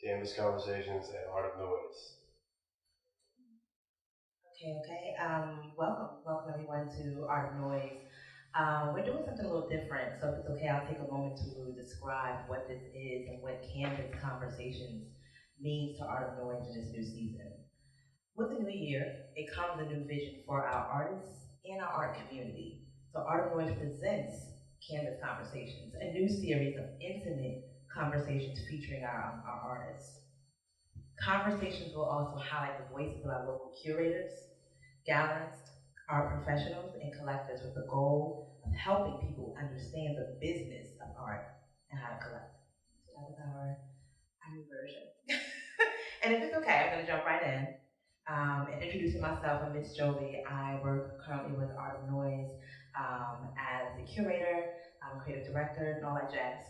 Canvas Conversations and Art of Noise. Okay. Welcome everyone to Art of Noise. We're doing something a little different, so if it's okay, I'll take a moment to describe what this is and what Canvas Conversations means to Art of Noise in this new season. With the new year, it comes a new vision for our artists and our art community. So Art of Noise presents Canvas Conversations, a new series of intimate conversations featuring our artists. Conversations will also highlight the voices of our local curators, gallerists, art professionals, and collectors with the goal of helping people understand the business of art and how to collect. So that was our new version. And if it's okay, I'm going to jump right in. And introducing myself, I'm Miss Joli. I work currently with Art of Noise as the curator, I'm a creative director, and all that jazz.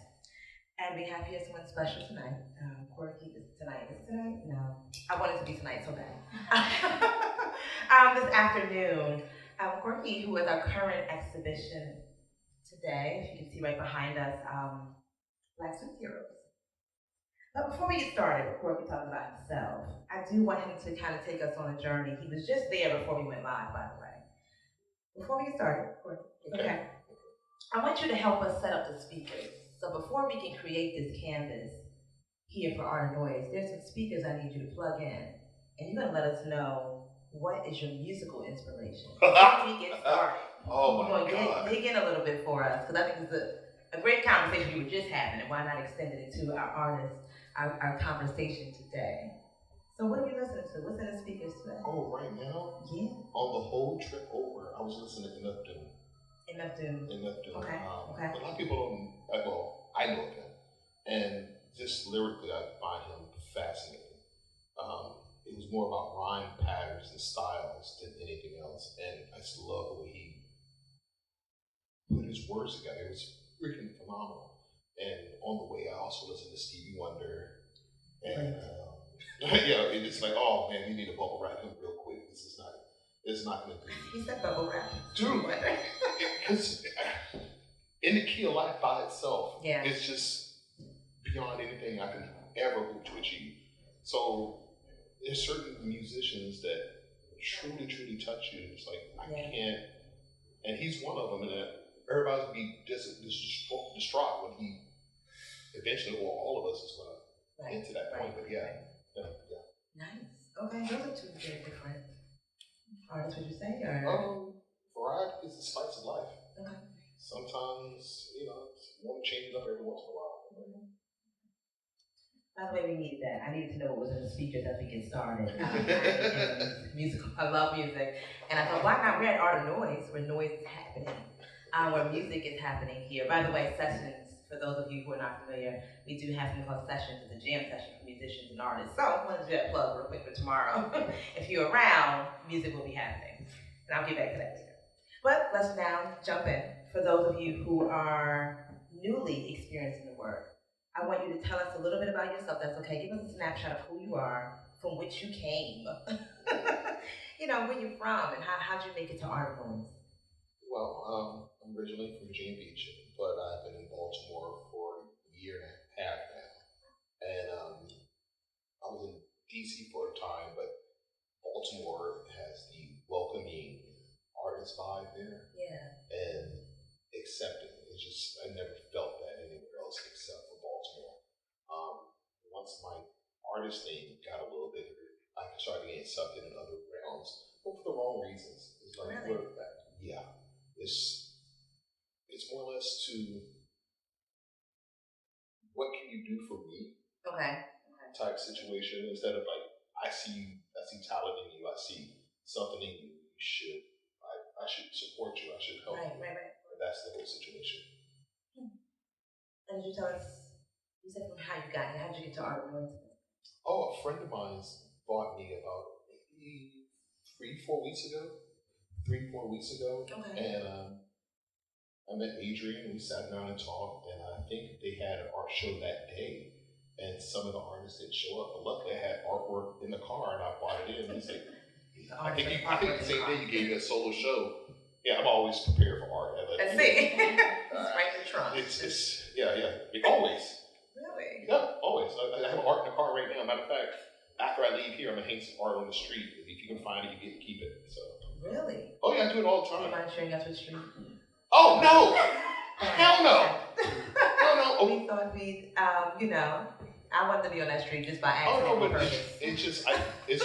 And we have here someone special tonight. Qrcky is tonight. Is it tonight? No. I want it to be tonight so bad. This afternoon, Qrcky, who is our current exhibition today, if you can see right behind us, Black Superheroes. But before we get started, before we talk about himself, I do want him to kind of take us on a journey. He was just there before we went live, by the way. Before we get started, okay. I want you to help us set up the speakers. So before we can create this canvas here for Art of Noise, there's some speakers I need you to plug in. And you're going to let us know what is your musical inspiration before we get started. Oh my God. You're going to dig in a little bit for us, because I think it's a great conversation we were just having, and why not extend it into our artists, our conversation today. So what are you listening to? What's in the speakers today? Oh, right now? Yeah. On the whole trip over, I was listening to Enough Doom. Enough Doom. Okay. A lot of people don't, well, I know of him. And just lyrically, I find him fascinating. It was more about rhyme patterns and styles than anything else. And I just love the way he put his words together. It was freaking phenomenal. And on the way, I also listened to Stevie Wonder. And it's like, oh man, we need to bubble wrap him real quick. It's not going to be. He said bubble wrap. Dude, because in the key of life by itself, it's just beyond anything I can ever hope to achieve. So there's certain musicians that truly, truly touch you. It's like, I can't, and he's one of them, and everybody's going to be just distraught when he eventually, or all of us is going to get to that point. But Nice. Okay, those are two very different artists, would you say? Or? Variety is the spice of life. Okay. Sometimes, one changes up every once in a while. By the way, we needed that. I needed to know what was in the speakers as we get started. Musical. I love music. And I thought, why not? We're at Art of Noise, where noise is happening, where music is happening here. By the way, sessions, for those of you who are not familiar, we do have something called sessions. It's a jam session for musicians and artists. So I wanted to do that plug real quick for tomorrow. If you're around, music will be happening. And I'll get back to that later. But let's now jump in. For those of you who are newly experiencing the work, I want you to tell us a little bit about yourself. That's okay. Give us a snapshot of who you are, from which you came, where you're from, and how'd you make it to Art of Noise? Well, I'm originally from Virginia Beach, but I've been in Baltimore for a year and a half now. And I was in DC for a time, but Baltimore has the welcoming artist vibe there. Yeah. And accepting. It's just, I never felt that anywhere else except for Baltimore. Once my artist name got a little bigger, I started getting sucked in other realms, but for the wrong reasons. It's like, really? It's more or less to, what can you do for me? Okay. Type situation, instead of like, I see talent in you, I see something in you, I should support you, I should help you. Right. That's the whole situation. And did you tell us, you said from how you got here, how did you get to Art of Noise? Oh, a friend of mine bought me about maybe 3-4 weeks ago. Okay. And I met Adrian, and we sat down and talked, and I think they had an art show that day, and some of the artists didn't show up, but luckily I had artwork in the car, and I bought it in. He's like, I think the same day you gave me a solo show. Yeah, I'm always prepared for art. Let's see. It's right in the trunk. It's always. Really? Yeah, always. I have art in the car right now. Matter of fact, after I leave here, I'm gonna hang some art on the street. If you can find it, you get to keep it. So. Really? Oh yeah, I do it all the time. You mind sharing us with street? Oh no! Hell no! Hell no! Oh. We thought we'd, I wanted to be on that street just by accident. Oh no, but it's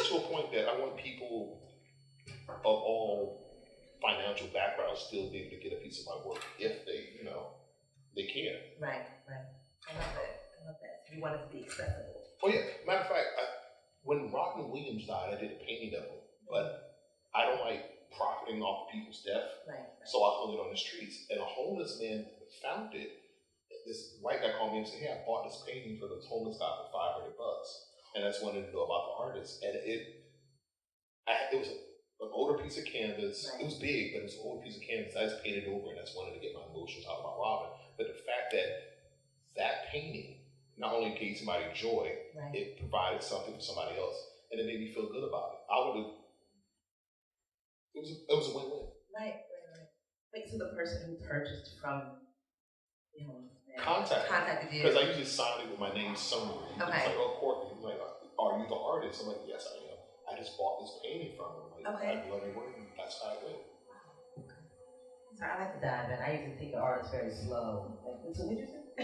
to a point that I want people of all financial backgrounds still be able to get a piece of my work if they, they can. Right. I love that. You want it to be accessible. Oh yeah. Matter of fact, when Robin Williams died, I did a painting of him, but I don't like profiting off of people's death. Right. So I hung it on the streets, and a homeless man found it. This white guy called me and said, "Hey, I bought this painting for this homeless guy for $500, and I just wanted to know about the artist." And it was an older piece of canvas. Right. It was big, but it was an older piece of canvas. I just painted over, and I just wanted to get my emotions out about Robin. But the fact that painting not only gave somebody joy, right. It provided something for somebody else, and it made me feel good about it. It was a win-win. Right. Wait, so the person who purchased from contacted you, because I usually sign it with my name somewhere. Okay. It's like, oh, Qrcky. I'm like, are you the artist? I'm like, yes, I am. I just bought this painting from him. Like, okay. I love your work. That's how it went. So I like to dive in. I usually take an artist very slow. Like, so what did you say? I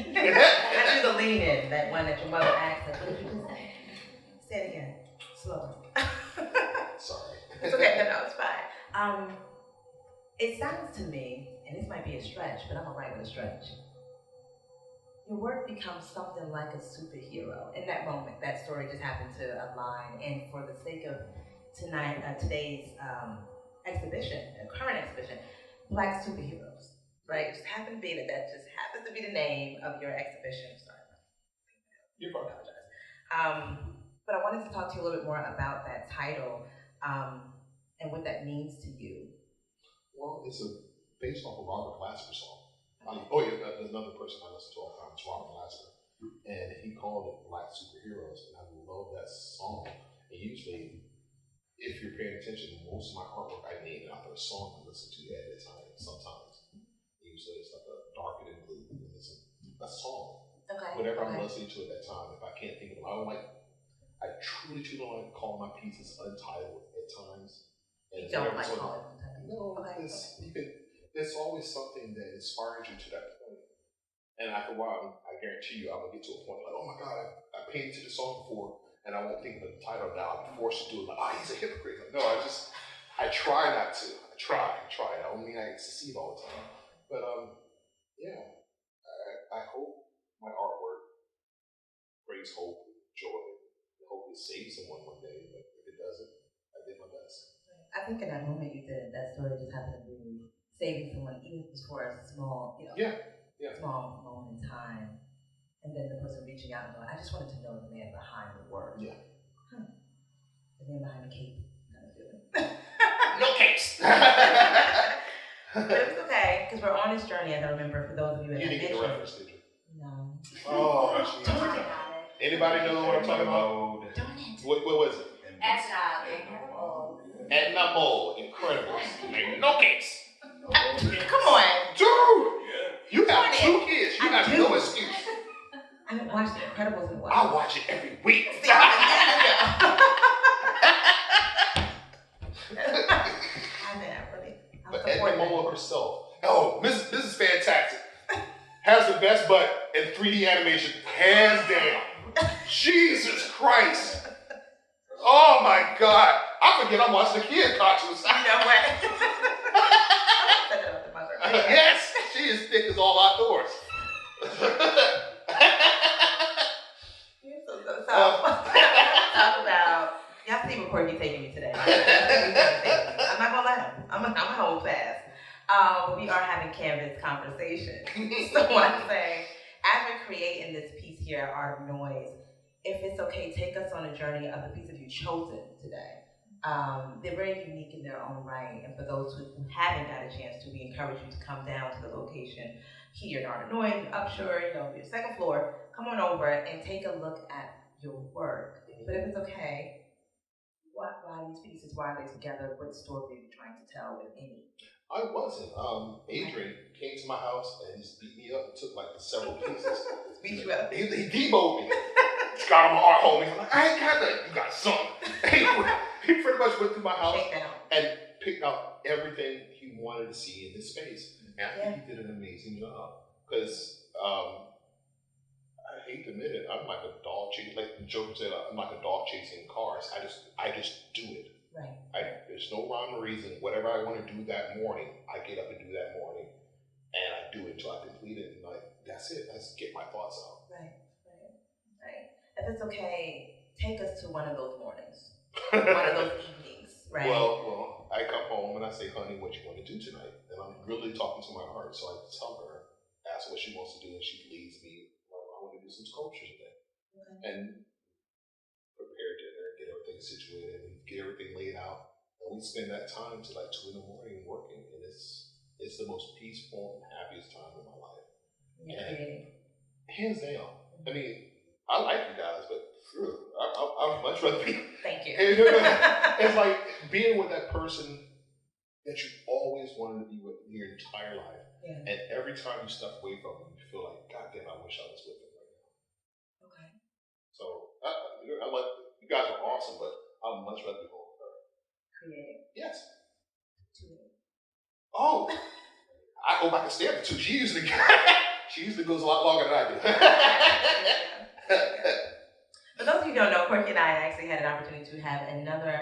do the lean in, that one that your mother asked. Like, what did you just say? Say it again. Slow. Sorry. It's okay. No, it's fine. It sounds to me, and this might be a stretch, but I'm all right with a stretch. Your work becomes something like a superhero. In that moment, that story just happened to align. And for the sake of today's exhibition, current exhibition, Black Superheroes, right? It just happened to be that just happens to be the name of your exhibition. Sorry. You're fine. But I wanted to talk to you a little bit more about that title and what that means to you. Well, it's based off a Robert Glasper song. There's another person I listen to all the time. It's Robert Glasper, and he called it Black Superheroes, and I love that song. And usually, if you're paying attention, most of my artwork I name after a song I listen to at a time. Sometimes, usually it's like a Darker Than Blue, and it's a song. Okay. Whatever I'm listening to at that time. If I can't think of them, I truly don't like calling my pieces untitled at times. And you don't like calling them untitled? No, there's always something that inspires you to that point. And after a while, I guarantee you, I'm gonna get to a point like, oh my God, I painted to this song before, and I won't think of the title now. I'll be forced to do it. Like, he's a hypocrite. Like, no, I try not to. I try. I don't mean I succeed all the time. But I hope my artwork brings hope, joy. I hope it saves someone one day. But if it doesn't, I did my best. I think in that moment you did, that story just happened to be saving someone, even if it was for a small, small moment in time. And then the person reaching out and going, I just wanted to know the man behind the word. Yeah. The man behind the cape kind of feeling. No capes! But it was okay, because we're on this journey, as I remember, for those of you that you didn't get the reference, did you? No. Oh, anybody know what I'm talking about? What was it? Edna Mole, Incredibles. No capes. Come on. Dude! You have 2 kids. You have no excuse. I haven't watched The Incredibles in a while. I watch it every week. But Edna Mole herself. Oh, Mrs. Fantastic has the best butt in 3D animation, hands down. Jesus Christ. Oh my God. I forget I'm watching the kid cartoons. You know what? Yes, she is thick as all outdoors. Talk about, y'all see where Qrcky taking me today. I'm not gonna let him. I'm gonna hold fast. We are having canvas conversation. So I'm saying, as we're creating this piece here at Art of Noize, if it's okay, take us on a journey of the pieces you've chosen today. They're very unique in their own right, and for those who haven't got a chance to, we encourage you to come down to the location here in Art of Noize, Upshur, your second floor. Come on over and take a look at your work. But if it's okay, why these pieces? Why are they together? What story are you trying to tell, if any? I wasn't. Adrian came to my house and he beat me up and took like several pieces. Beat you up? He demoted me. got on my art home. He's like, I ain't got that. You got something. He pretty much went through my house and picked out everything he wanted to see in this space. And I think he did an amazing job. Because I hate to admit it, I'm like a dog chasing, like Joe said, I'm like a dog chasing cars. I just do it. Right. There's no rhyme or reason. Whatever I want to do that morning, I get up and do that morning. And I do it until I complete it. And like, that's it. Let's get my thoughts out. Right. If it's okay, take us to one of those mornings, one of those evenings, right? Well, I come home and I say, honey, what you want to do tonight? And I'm really talking to my heart. So I tell her, ask her what she wants to do, and she leads me. Well, I want to do some sculpture today. Okay. And prepare dinner, get everything situated, and get everything laid out. And we spend that time till like 2 a.m. working. And it's the most peaceful and happiest time of my life. And hands down. I mean, I like you guys, but I'd much rather be. Thank you. It's like being with that person that you always wanted to be with your entire life. Yeah. And every time you step away from them, you feel like, God damn, I wish I was with them right now. Okay. So, I like, you guys are awesome, but I'd much rather be home with her. Creative. Yes. 2. Oh, I go back and stay up to 2. She usually goes a lot longer than I do. For those of you who don't know, Qrcky and I actually had an opportunity to have another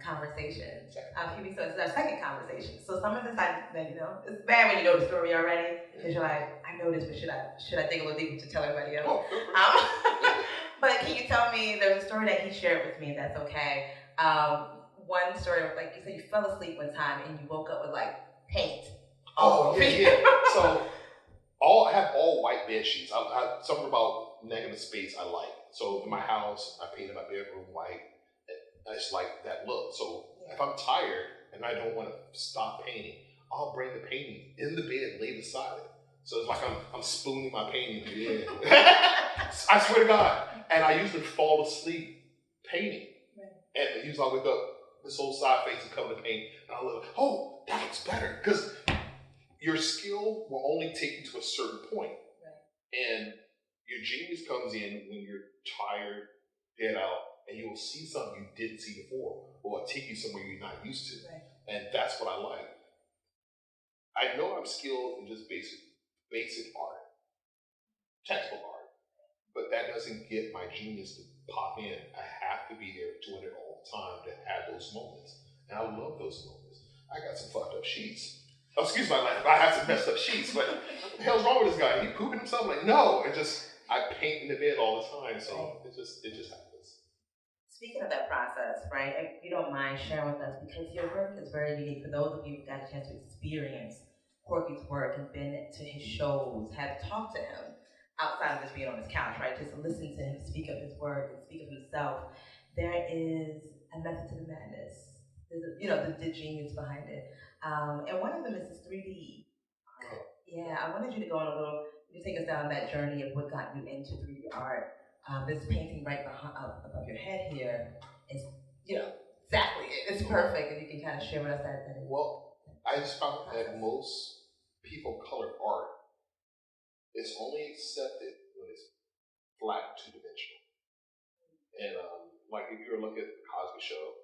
conversation a few weeks ago. This is our second conversation. So some of this, it's bad when you know the story already, because you're like, I know this, but should I dig a little deeper to tell everybody else? But can you tell me, there's a story that he shared with me, if that's okay. One story, like you said, you fell asleep one time and you woke up with like paint. Oh, yeah. So I have all white bed sheets. I something about negative space I like. So in my house, I painted my bedroom white. It's like that look. So if I'm tired and I don't want to stop painting, I'll bring the painting in the bed, lay beside it. So it's like I'm spooning my painting in the bed. I swear to God. And I usually fall asleep painting. And usually I wake up, this whole side face is covered in paint, and I look, oh, that looks better. Because your skill will only take you to a certain point. And your genius comes in when you're tired, dead out, and you'll see something you didn't see before, or it'll take you somewhere you're not used to. And that's what I like. I know I'm skilled in just basic art, textbook art, but that doesn't get my genius to pop in. I have to be there doing it all the time to have those moments. And I love those moments. I got some fucked up sheets. Oh, excuse my language, I have some messed up sheets, but what the hell's wrong with this guy? He pooping himself? I'm like, no. I paint in the bed all the time, so it just happens. Speaking of that process, right, if you don't mind sharing with us, because your work is very unique. For those of you who got a chance to experience Qrcky's work and been to his shows, have talked to him outside of just being on his couch, right, just listen to him speak of his work and speak of himself, there is a method to the madness. There's the genius behind it. And one of them is this 3D. Yeah, I wanted you to go on you take us down that journey of what got you into 3D art. This painting right above your head here is, exactly it. It's perfect, and you can kind of share with us that. Well, I just found that most people color art is only accepted when it's flat, two-dimensional. And like if you were looking at the Cosby Show,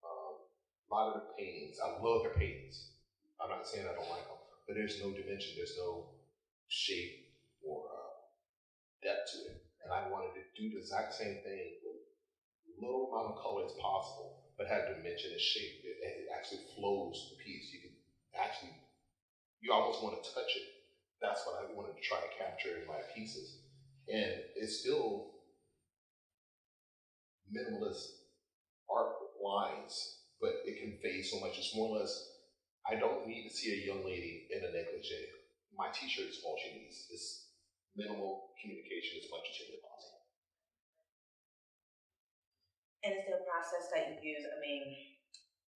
a lot of the paintings, I love their paintings. I'm not saying I don't like them, but there's no dimension, there's no shape or depth to it. And I wanted to do the exact same thing with little amount of color as possible, but have dimension and shape. It actually flows the piece. You almost want to touch it. That's what I wanted to try to capture in my pieces. And it's still minimalist art lines, but it conveys so much. It's more or less, I don't need to see a young lady in a negligee. My t-shirt is all she needs. It's minimal communication as much as humanly possible. And is there a process that you use? I mean,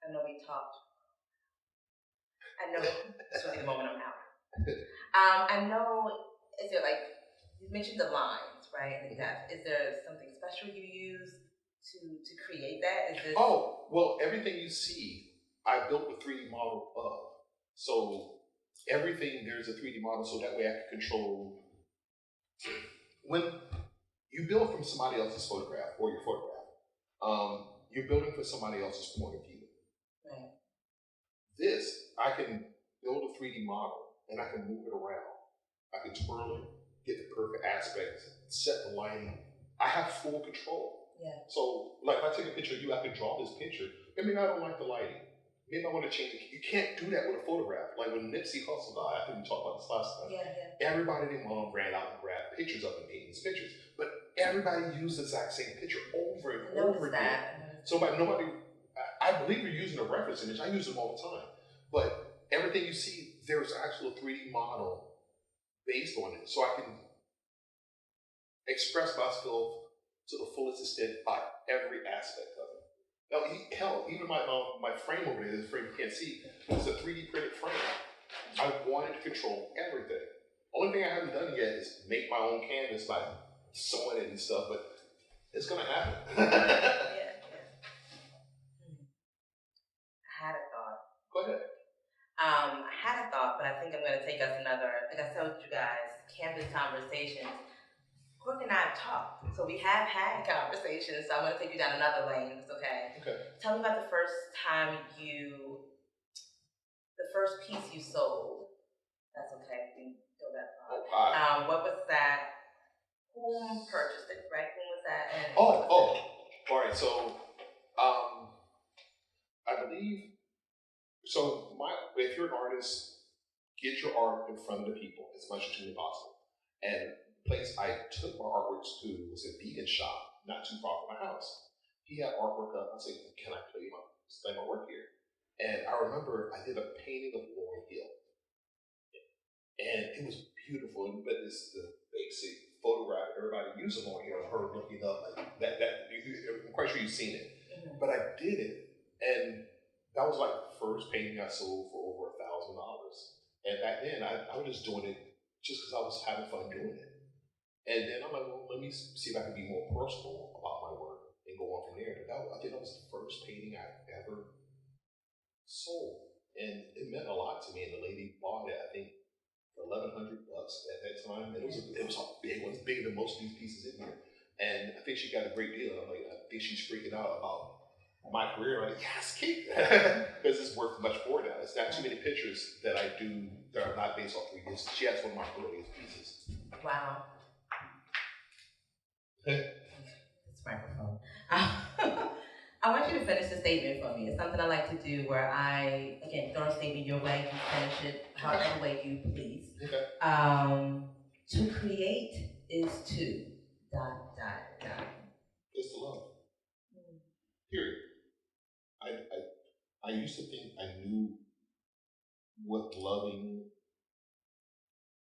I know we talked. I know this will be the moment I'm out. I know, is there you mentioned the lines, right, and the depth. Is there something special you use to create that? Is this... Oh, well, everything you see, I built a 3D model of. So everything, there's a 3D model, so that way I can control. When you build from somebody else's photograph or your photograph. You're building for somebody else's point of view. Right. This, I can build a 3D model and I can move it around. I can twirl it, get the perfect aspects, set the lighting. I have full control. Yeah. So, like, if I take a picture of you, I can draw this picture. Maybe I don't like the lighting. Maybe I want to change it. You can't do that with a photograph. Like when Nipsey Hussle died, I think we talked about this last time. Yeah. Everybody and their mom ran out and grabbed pictures of him, taking these pictures. But everybody used the exact same picture over and over again. So I believe you're using a reference image. I use them all the time. But everything you see, there's actually a 3D model based on it. So I can express myself to the fullest extent by every aspect of it. Now, hell, even my frame over there, this frame you can't see, is a 3D printed frame. I wanted to control everything. Only thing I haven't done yet is make my own canvas by sewing it and stuff, but it's gonna happen. Yeah. I had a thought. Go ahead. I had a thought, but I think I'm going to take us another, like I told you guys, campus conversations. Qrcky and I have talked, so we have had conversations, so I'm going to take you down another lane, it's okay? Okay. Tell me about the first piece you sold. That's okay, we can go that far. What was that? Whom purchased it, right? Whom was that? And all right, so, I believe, if you're an artist, get your art in front of the people as much as humanly possible. And the place I took my artworks to was a vegan shop, not too far from my house. He had artwork up. I said, can I display my work here? And I remember I did a painting of Lauryn Hill. And it was beautiful, but it's the basic photograph everybody uses Lauryn Hill, her looking up like that. I'm quite sure you've seen it. Mm-hmm. But I did it, and that was like the first painting I sold for over $1,000. And back then, I was just doing it just because I was having fun doing it. And then I'm like, well, let me see if I can be more personal about my work and go on from there. But I think that was the first painting I ever sold. And it meant a lot to me. And the lady bought it, I think, for $1,100 at that time. And it was a big one. It was bigger than most of these pieces in here. And I think she got a great deal. I'm like, I think she's freaking out about my career. I'm like, yes, keep that. Because it's worth much more now. It's not too many pictures that I do that are not based off 3D. She has one of my earliest pieces. Wow. This microphone. I want you to finish the statement for me. It's something I like to do where I, again, throw a statement your way, you finish it however way you please. Okay. To create is to ... It's to love. Period. I used to think I knew what loving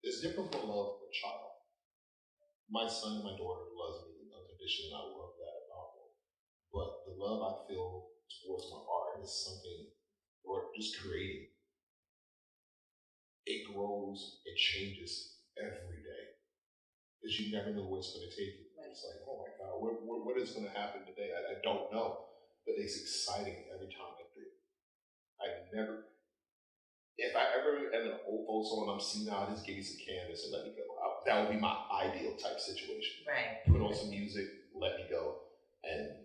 is different from love for a child. My son and my daughter loves me unconditionally, and I love that about them. But the love I feel towards my art is something, or just creating. It grows, it changes every day. Because you never know where it's going to take you. It's like, oh my God, what is going to happen today? I don't know. But it's exciting every time I do. If I ever am in an old photo and I'm senile, just give me some canvas and let me go. That would be my ideal type situation. Right. Put on some music, let me go. And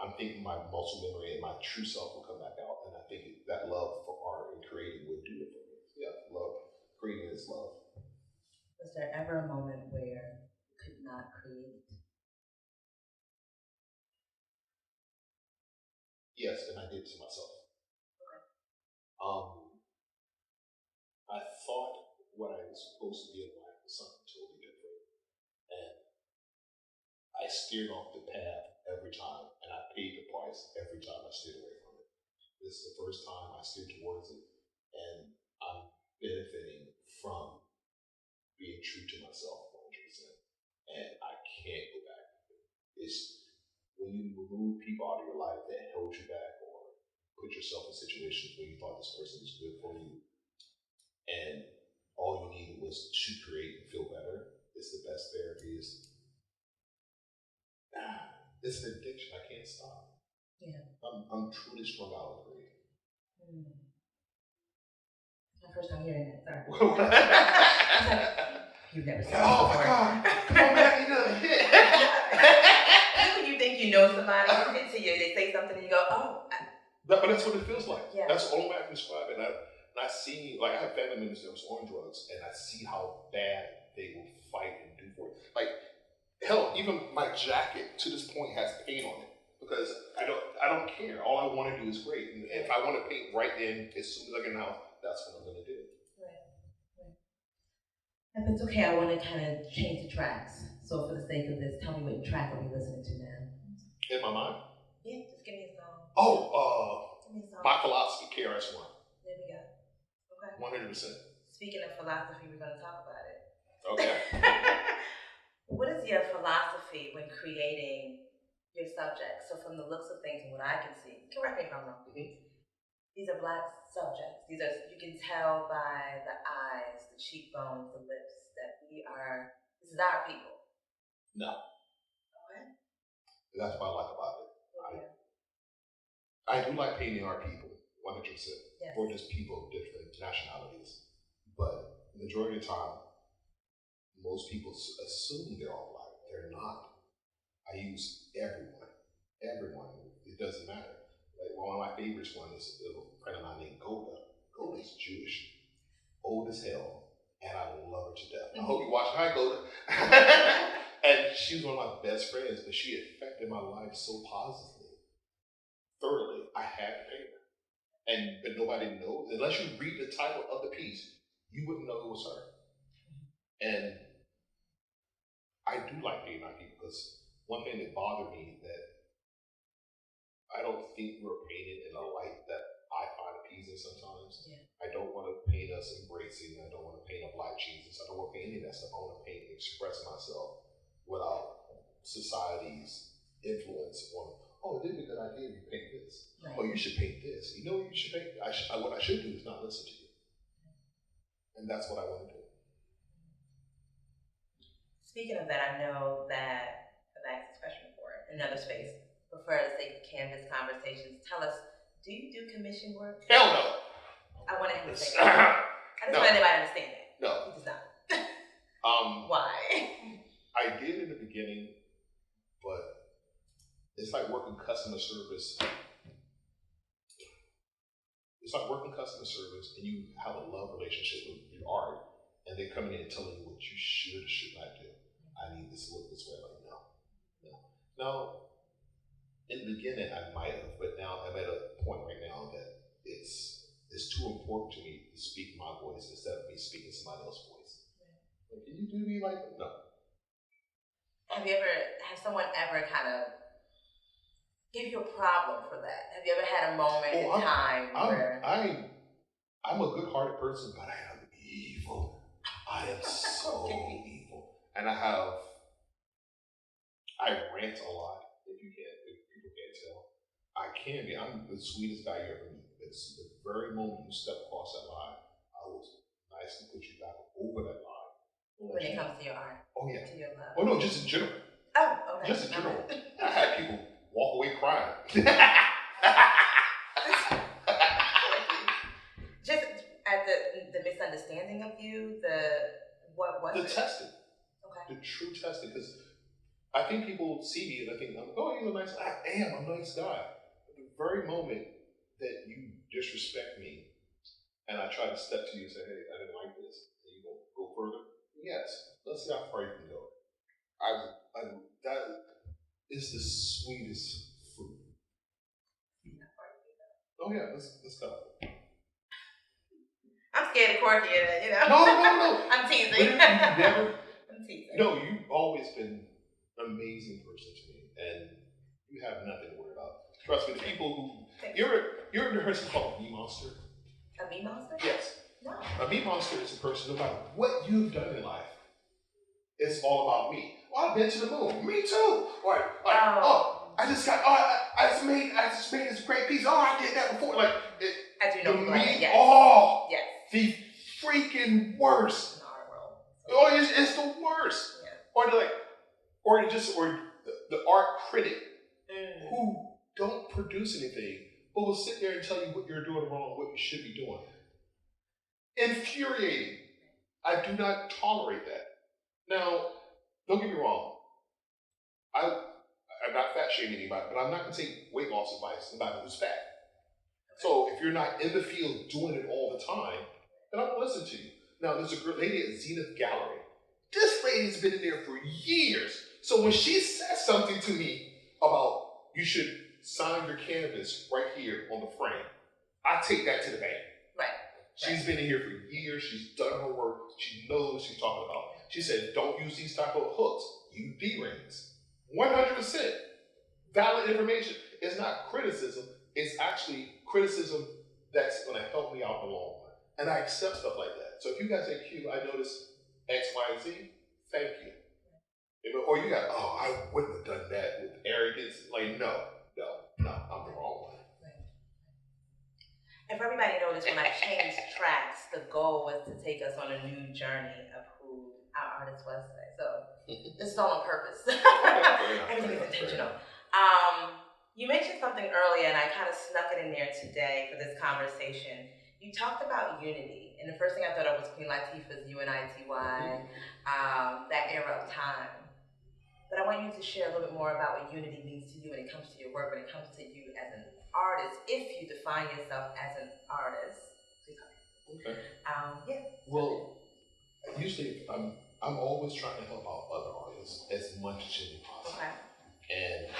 I'm thinking my muscle memory and my true self will come back out. And I think that love for art and creating would do it for me. Yeah, love. Creating is love. Was there ever a moment where you could not create? Yes, and I did it to myself. Okay. I thought what I was supposed to be in life was something totally different. And I steered off the path every time, and I paid the price every time I steered away from it. This is the first time I steered towards it, and I'm benefiting from being true to myself 100%. And I can't go back. It's when you remove people out of your life that held you back or put yourself in situations where you thought this person was good for you, and all you needed was to create and feel better. It's the best therapy. It's an addiction. I can't stop. Yeah. I'm truly strung out with creating. My first time hearing that. Sorry. You've never seen it before. Oh my God! Come on back, you know. you know somebody and they say something and you go, oh. But that's what it feels like. Yeah. That's the only way I can describe it. And I see, like, I have family members that was on drugs, and I see how bad they will fight and do for it. Like, hell, even my jacket to this point has paint on it because I don't care. All I want to do is great. And if I want to paint right then, as soon as I get out, that's what I'm going to do. If it's okay, I want to kind of change the tracks. So for the sake of this, tell me what track are we listening to now? In my mind? Yeah, just give me a song. Oh, give me a song. My Philosophy, KRS-One. There we go. Okay. 100%. Speaking of philosophy, we're going to talk about it. Okay. What is your philosophy when creating your subjects? So from the looks of things and what I can see, correct me if I'm wrong. Mm-hmm. These are Black subjects. You can tell by the eyes, the cheekbones, the lips that this is our people. No. Okay. That's what I like about it. Okay. I do like painting our people, 100%. Yes. Or just people of different nationalities. But the majority of the time, most people assume they're all Black. They're not. I use everyone. Everyone. It doesn't matter. Like one of my favorites is a friend of mine named Golda. Golda's Jewish, old as hell, and I love her to death. I hope you watch. Hi, Golda. And she was one of my best friends, but she affected my life so positively, thoroughly. I had to paint her, but nobody knows unless you read the title of the piece. You wouldn't know it was her. And I do like painting my people because one thing that bothered me that I don't think we're painted in a light that I find appeasing sometimes. Yeah. I don't want to paint us embracing. I don't want to paint a Black Jesus. I don't want to paint any of that stuff. I want to paint and express myself without society's influence on, oh, it'd be a good idea if you paint this. Right. Oh, you should paint this. You know what you should paint? What I should do is not listen to you. And that's what I want to do. Speaking of that, I know that I've asked this question before in another space. For the sake of Canvas conversations, tell us, do you do commission work? Hell no. I want him to say that. I just want everybody to understand that. No. He does not. Why? I did in the beginning, but it's like working customer service. It's like working customer service and you have a love relationship with your art and they're coming in and telling you what you should or should not do. I need this to look this way. Like, no. In the beginning, I might have, but now I'm at a point right now that it's too important to me to speak my voice instead of me speaking somebody else's voice. Like, can you do me like that? No. Has someone ever kind of give you a problem for that? Have you ever had a moment in time where I'm a good-hearted person, but I am evil. I am so evil, and I rant a lot. I can be. I'm the sweetest guy you ever meet. It's the very moment you step across that line, I will nicely put you back over that line. When it comes to your art. Oh yeah. To your love. Oh no, just in general. Oh, okay. Just in general. I had people walk away crying. Just at the misunderstanding of you, what was it? The testing. Okay. The true testing, because I think people see me and I think, oh, you're a nice guy. I am. I'm a nice guy. But the very moment that you disrespect me and I try to step to you and say, hey, I didn't like this, and you won't go further, yes, let's see how far you can go. That is the sweetest fruit. Oh yeah, let's go. I'm scared of Qrcky, No. I'm teasing. I'm teasing. No, you've always been an amazing person to me, and you have nothing to worry about. Trust me, the people who you're in the person called a me monster. A me monster? Yes. No. A me monster is a person, no matter what you've done in life, it's all about me. Well, I've been to the moon. Me too. I just made this great piece. Oh, I did that before. Like, as you know, yes. Oh, yes. The freaking worst. In our world. Oh, it's the worst. Yeah. Or the art critic who don't produce anything, but will sit there and tell you what you're doing wrong, what you should be doing. Infuriating. I do not tolerate that. Now, don't get me wrong. I I'm not fat shaming anybody, but I'm not going to take weight loss advice from anybody who's fat. So if you're not in the field doing it all the time, then I won't listen to you. Now, there's a lady at Zenith Gallery. This lady's been in there for years. So when she says something to me about you should sign your canvas right here on the frame, I take that to the bank. Right. She's been in here for years. She's done her work. She knows what she's talking about. She said, don't use these type of hooks. Use D-rings. 100% valid information. It's not criticism. It's actually criticism that's going to help me out in the long run. And I accept stuff like that. So if you guys say, Q, I noticed X, Y, and Z, thank you. Or you got, oh, I wouldn't have done that with arrogance. Like, no, I'm the wrong one. And for everybody noticed, when I changed tracks, the goal was to take us on a new journey of who our artist was today. So this is all on purpose. Everything is intentional. You mentioned something earlier, and I kind of snuck it in there today for this conversation. You talked about unity, and the first thing I thought of was Queen Latifah's UNITY, that era of time. But I want you to share a little bit more about what unity means to you when it comes to your work, when it comes to you as an artist, if you define yourself as an artist. Okay. Yeah. Well, usually I'm always trying to help out other artists as much as humanly possible. Okay. And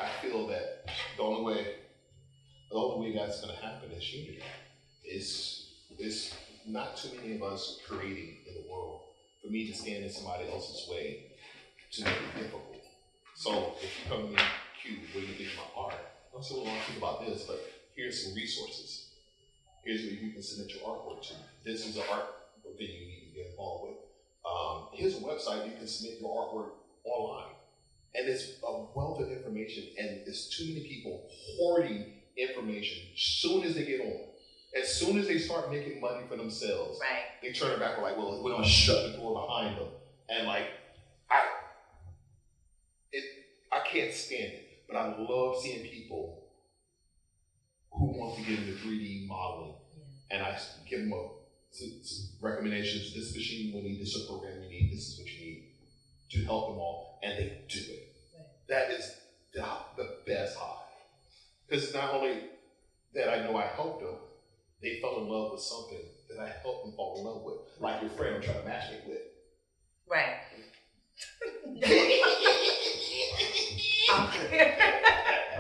I feel that the only way that's going to happen is unity. It's not too many of us creating in the world for me to stand in somebody else's way to make it difficult. So if you come to me, Q, where do you get my art? I said, well, I think about this, but here's some resources. Here's where you can submit your artwork to. This is an art venue you need to get involved with. Here's a website you can submit your artwork online. And it's a wealth of information, and there's too many people hoarding information as soon as they get on. As soon as they start making money for themselves, right, they turn it back and like, well, we're gonna shut the door behind them. And like, I can't stand it, but I love seeing people who want to get into 3D modeling, and I give them some recommendations. This machine you need, this is a program you need, this is what you need to help them all, and they do it. Right. That is the best high, because not only that I know I helped them, they fell in love with something that I helped them fall in love with, like your friend I'm trying to match me with. Right.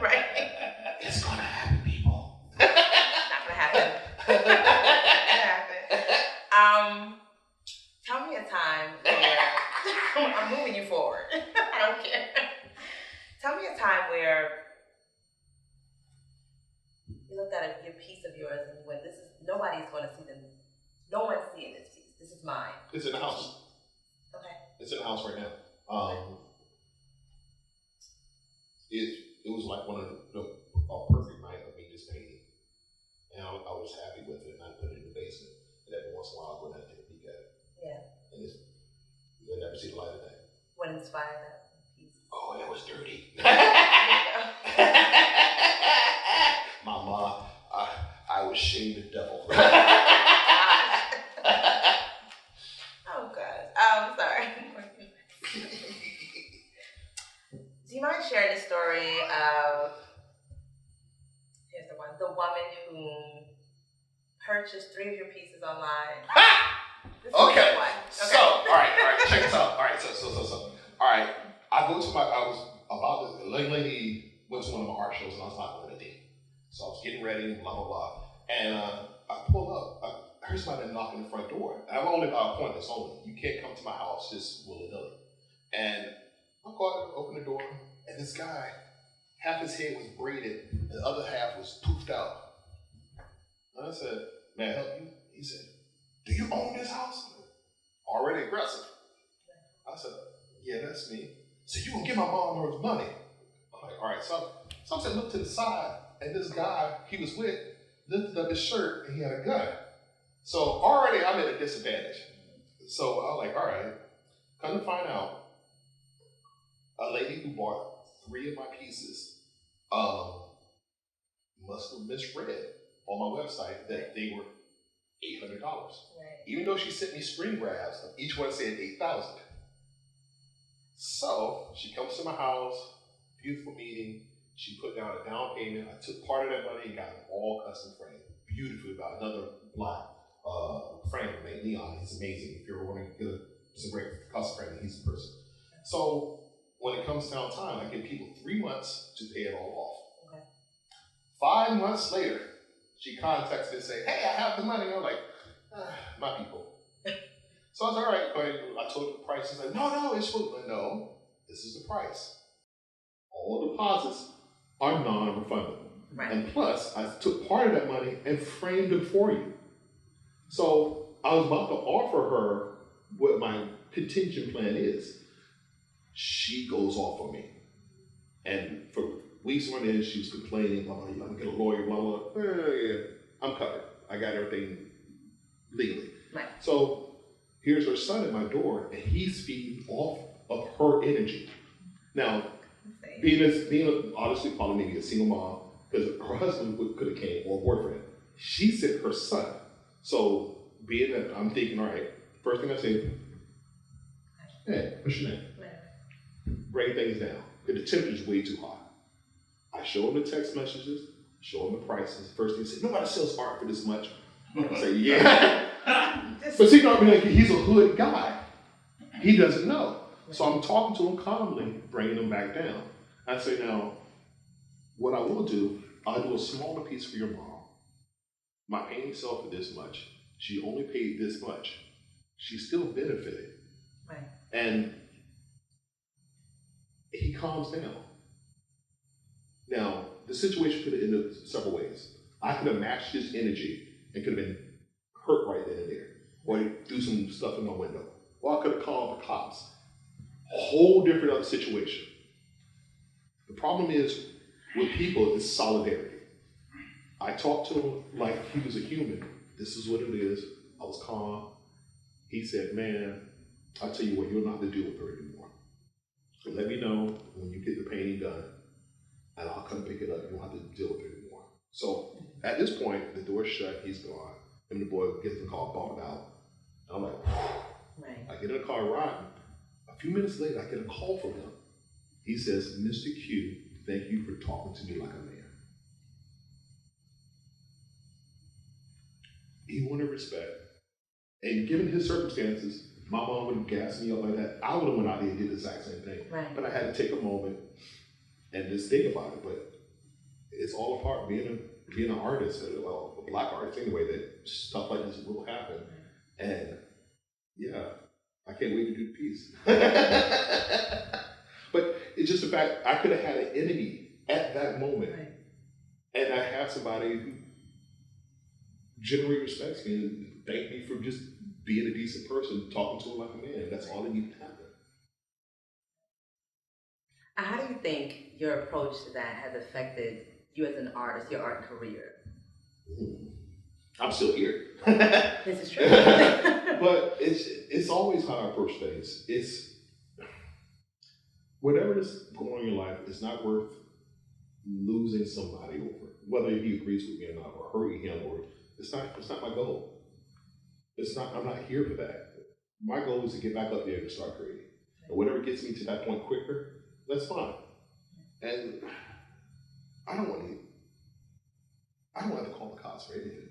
Right. It's gonna happen, people. Not gonna happen. Not gonna happen. Tell me a time where I'm moving you forward. I don't care. Tell me a time where you looked at a piece of yours and went, "This is nobody's going to see them. No one's seeing this piece. This is mine." It's in the house. Okay. It's in the house right now. It was like one of the perfect night of me just painting, and I was happy with it, and I put it in the basement. And every once in a while, I go down and take a peek at it. Yeah. And you'll never see the light of day. What inspired that piece? Oh, that was dirty. Mama, I was shamed the devil. Oh God. I'm sorry. Do you mind sharing the story of, here's the one, the woman who purchased 3 of your pieces online? Okay. So, all right, check this out. All right, so. All right, I was about to, the lady went to one of my art shows and I was not going to date. So I was getting ready, blah, blah, blah. And I pulled up, I heard somebody knocking the front door. And I'm only by appointments only. You can't come to my house just willy-nilly. And I go out and open the door, and this guy, half his head was braided, and the other half was poofed out. And I said, "May I help you?" He said, "Do you own this house?" Already aggressive. I said, "Yeah, that's me." So you gonna give my mom her money? I'm like, all right. So I said, look to the side, and this guy he was with lifted up his shirt, and he had a gun. So already I'm at a disadvantage. So I was like, all right. Come to find out, a lady who bought 3 of my pieces must have misread on my website that they were $800. Right. Even though she sent me screen grabs, each one said $8,000. So she comes to my house, beautiful meeting. She put down a down payment. I took part of that money and got it all custom framed. Beautifully about another black frame named Leon. He's amazing. If you ever want to get some great custom framing, he's the person. So when it comes down time, I give people 3 months to pay it all off. Okay. 5 months later, she contacts me and say, "Hey, I have the money." I'm like, my people. So I was all right. I told her the price. She's like, no, it's full. No, this is the price. All deposits are non-refundable. Right. And plus, I took part of that money and framed it for you. So I was about to offer her what my contingent plan is. She goes off on me. And for weeks on end, she was complaining, blah, blah, I'm gonna get a lawyer, blah, blah. Yeah, I'm covered. I got everything legally. Right. So here's her son at my door, and he's feeding off of her energy. Now, being honestly probably maybe a single mom, because her husband could have came, or boyfriend. She sent her son. So being that I'm thinking, all right, first thing I say, hey, what's your name? Bring things down. Because the temperature's way too hot. I show him the text messages, show him the prices. First thing he said, nobody sells art for this much. I say, yeah. But see, he's a hood guy. He doesn't know. So I'm talking to him calmly, bringing him back down. I say, now, what I will do, I'll do a smaller piece for your mom. My painting sell for this much. She only paid this much. She still benefited. Right. And he calms down. Now, the situation could have ended several ways. I could have matched his energy and could have been hurt right then and there. Or he threw some stuff in my window. Or I could have called the cops. A whole different other situation. The problem is, with people, is solidarity. I talked to him like he was a human. This is what it is. I was calm. He said, man, I'll tell you what, you're not to deal with her anymore. So let me know when you get the painting done, and I'll come pick it up. You don't have to deal with her anymore. So at this point, the door's shut, he's gone. And the boy gets the car bumping out. And I'm like, right. I get in the car riding. A few minutes later, I get a call from him. He says, Mr. Q, thank you for talking to me like a man. He wanted respect. And given his circumstances, my mom would have gassed me up like that. I would have went out there and did the exact same thing. Right. But I had to take a moment and just think about it. But it's all a part being an artist, well, a black artist anyway, that stuff like this will happen. And yeah, I can't wait to do the piece. But it's just the fact I could have had an enemy at that moment. Right. And I have somebody who generally respects me and thank me for just being a decent person, talking to him like a man. That's all that needed to happen. How do you think your approach to that has affected you as an artist, your art career? I'm still here. This is true. But it's always how I approach things. It's whatever is going on in your life, it's not worth losing somebody over. Whether he agrees with me or not, or hurting him, or it's not my goal. I'm not here for that. My goal is to get back up there and start creating. And whatever gets me to that point quicker, that's fine. And I don't have to call the cops for anything.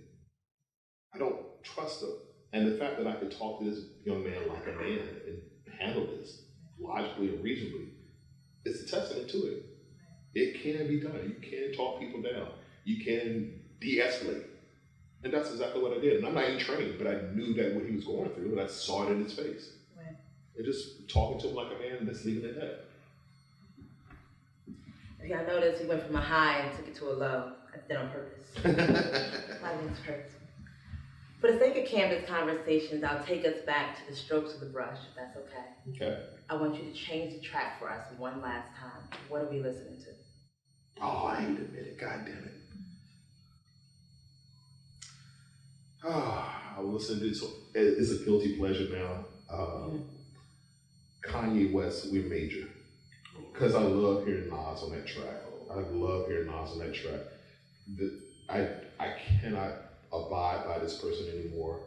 I don't trust them. And the fact that I could talk to this young man like a man and handle this logically and reasonably, it's a testament to it. It can be done. You can talk people down. You can de-escalate. And that's exactly what I did. And I'm not even trained, but I knew that what he was going through, and I saw it in his face. Right. And just talking to him like a man and just leaving it at that. If y'all notice, we went from a high and took it to a low. I did on purpose. A lot of things hurt. For the sake of Canvas Conversations, I'll take us back to the strokes of the brush, if that's okay. Okay. I want you to change the track for us one last time. What are we listening to? Oh, I hate to admit it. God damn it. I listen to this. It's a guilty pleasure now. Kanye West, We're Major. Because I love hearing Nas on that track. I cannot abide by this person anymore,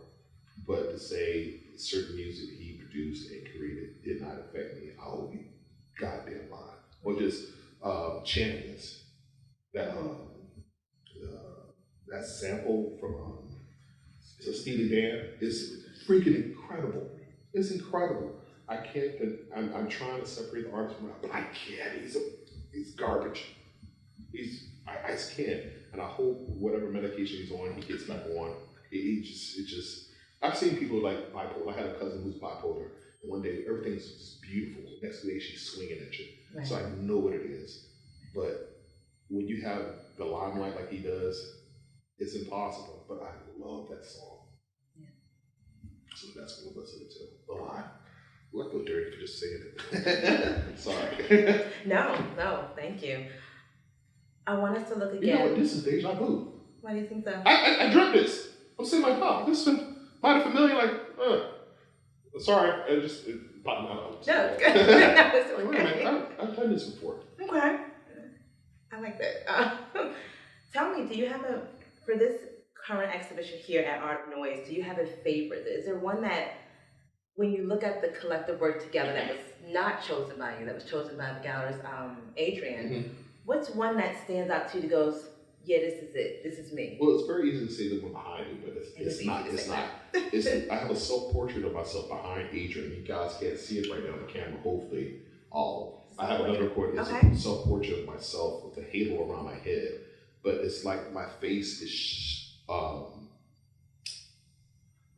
but to say certain music he produced and created did not affect me, I will be goddamn lying. Or just Champions. That that sample from it's a Steely Dan is freaking incredible. It's incredible. I can't. I'm trying to separate the artist from it, but I can't. He's garbage. I just can't. And I hope whatever medication he's on, he gets back on. It just. I've seen people like bipolar. I had a cousin who's bipolar. And one day everything's just beautiful. The next day she's swinging at you. Right. So I know what it is. But when you have the limelight like he does, it's impossible. But I love that song. Yeah. So that's what I'm listening to. Oh, I feel dirty for just saying it. Sorry. No, thank you. I want us to look again. You know what? This is deja vu. Why do you think so? I dreamt this. I'm saying like, oh, this is mighty familiar. Like, sorry, it popped me out. No, it's good. Wait a minute, I've done this before. Okay, I like that. Tell me, do you have for this current exhibition here at Art of Noize, do you have a favorite? Is there one that, when you look at the collective work together, that was not chosen by you, that was chosen by the gallerist, Adrian? Mm-hmm. What's one that stands out to you that goes, yeah, this is it, this is me? Well, it's very easy to say the one behind me, but it's not. I have a self-portrait of myself behind Adrian. You guys can't see it right now on the camera, hopefully. I have another recording. It's a self-portrait of myself with a halo around my head. But it's like my face is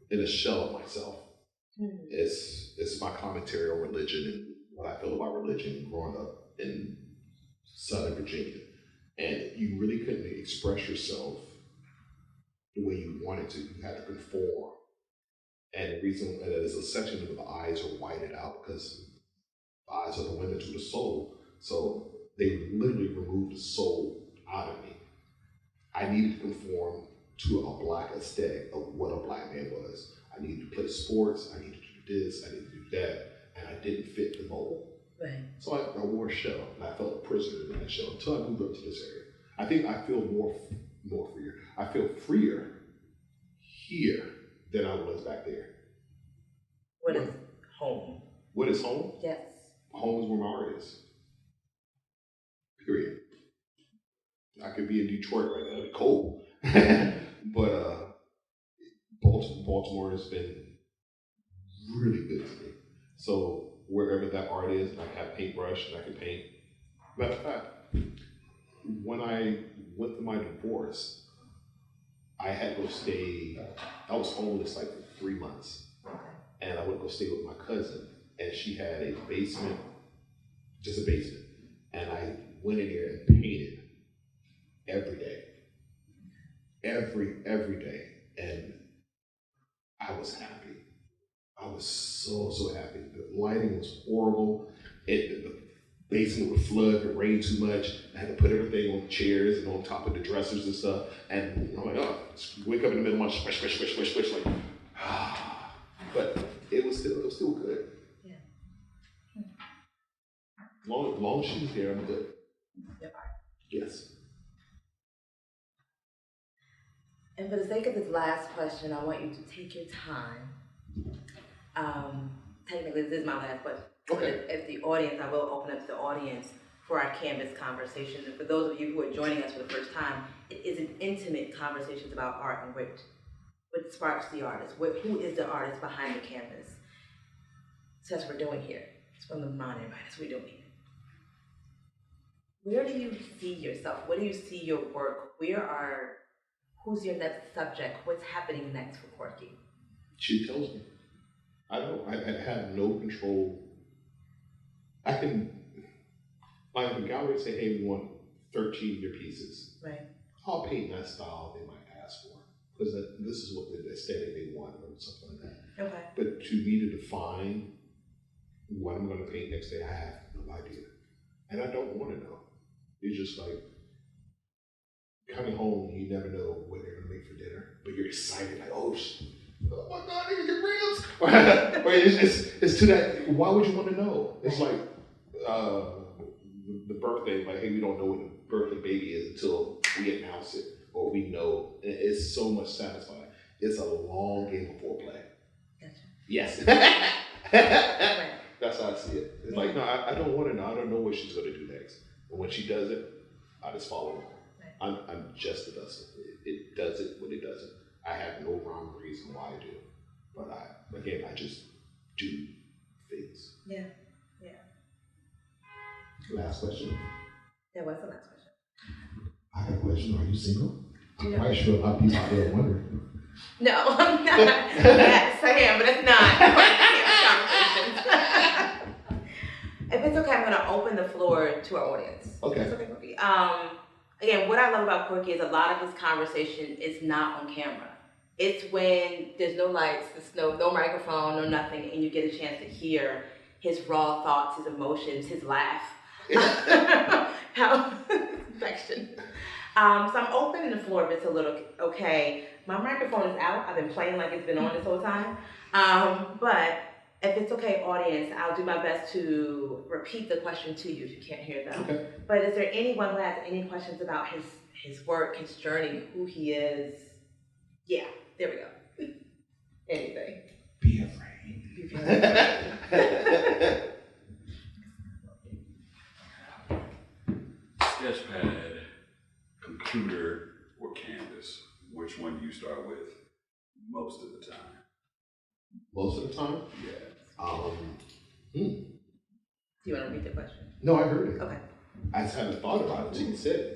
in a shell of myself. It's my commentary on religion and what I feel about religion growing up in Southern Virginia. And you really couldn't express yourself the way you wanted to. You had to conform. And the reason there's a section where the eyes are whited out because the eyes are the window to the soul. So they literally removed the soul out of me. I needed to conform to a black aesthetic of what a black man was. I needed to play sports, I needed to do this, I needed to do that, and I didn't fit the mold. Right. So I wore a shell, and I felt a prisoner in that shell until I moved up to this area. I think I feel more freer. I feel freer here than I was back there. What is home? What is home? Yes. Home is where my art is. Period. I could be in Detroit right now, it'd be cold. But Baltimore has been really good to me. So wherever that art is, and I have a paintbrush and I can paint. Matter of fact, when I went through my divorce, I had to go stay, I was homeless like for 3 months. And I went to go stay with my cousin, and she had a basement, just a basement. And I went in there and painted every day. Every day. And I was happy. I was so happy. The lighting was horrible. The basement would flood if it rained too much. I had to put everything on chairs and on top of the dressers and stuff. And I'm like, oh, wake up in the middle of my squish, like, ah. But it was still good. Yeah. Long as she's there, I'm good. Yep. Yes. And for the sake of this last question, I want you to take your time. Technically, this is my last question. Okay. If the audience, I will open up to the audience for our Canvas conversation. And for those of you who are joining us for the first time, it is an intimate conversation about art and what sparks the artist. Who is the artist behind the canvas? So that's what we're doing here. It's from the mind, right? That's what we're doing here. Where do you see yourself? Where do you see your work? Who's your next subject? What's happening next for Qrcky? She tells me. I have no control. I can, like if a gallery say, hey, we want 13 of your pieces. Right. I'll paint that style they might ask for. Because this is what the aesthetic they want or something like that. Okay. But to me to define what I'm going to paint next day, I have no idea. And I don't want to know. It's just like, coming home, you never know what they're gonna make for dinner, but you're excited, like, oh my God, they get ribs. Or it's to that. Why would you want to know? It's like the birthday, like, hey, we don't know what the birthday baby is until we announce it or we know. It's so much satisfying. It's a long game of foreplay. Gotcha. Yes. That's how I see it. It's like, no, I don't want to know. I don't know what she's gonna do next. when she does it, I just follow her. I'm just a vessel. It does it when it doesn't. I have no rhyme or reason why I do. But I just do things. Yeah. Last question. That was the last question. I got a question. Are you single? I'm quite sure a lot of people out there are wondering. No, I'm not. Yes, I am, but it's not. If it's okay, I'm going to open the floor to our audience. Okay. That's okay, Qrcky. Again, what I love about Qrcky is a lot of his conversation is not on camera. It's when there's no lights, there's no microphone, no nothing, and you get a chance to hear his raw thoughts, his emotions, his laugh. How affection. So I'm opening the floor if it's a little okay. My microphone is out. I've been playing like it's been on this whole time. But if it's okay, audience, I'll do my best to repeat the question to you if you can't hear them. Okay. But is there anyone who has any questions about his work, his journey, who he is? Yeah, there we go. Anything. Be afraid. Sketchpad, computer, or canvas? Which one do you start with most of the time? Most of the time? Yeah. Do you want to repeat the question? No, I heard it. Okay. I just haven't thought about it until you said it.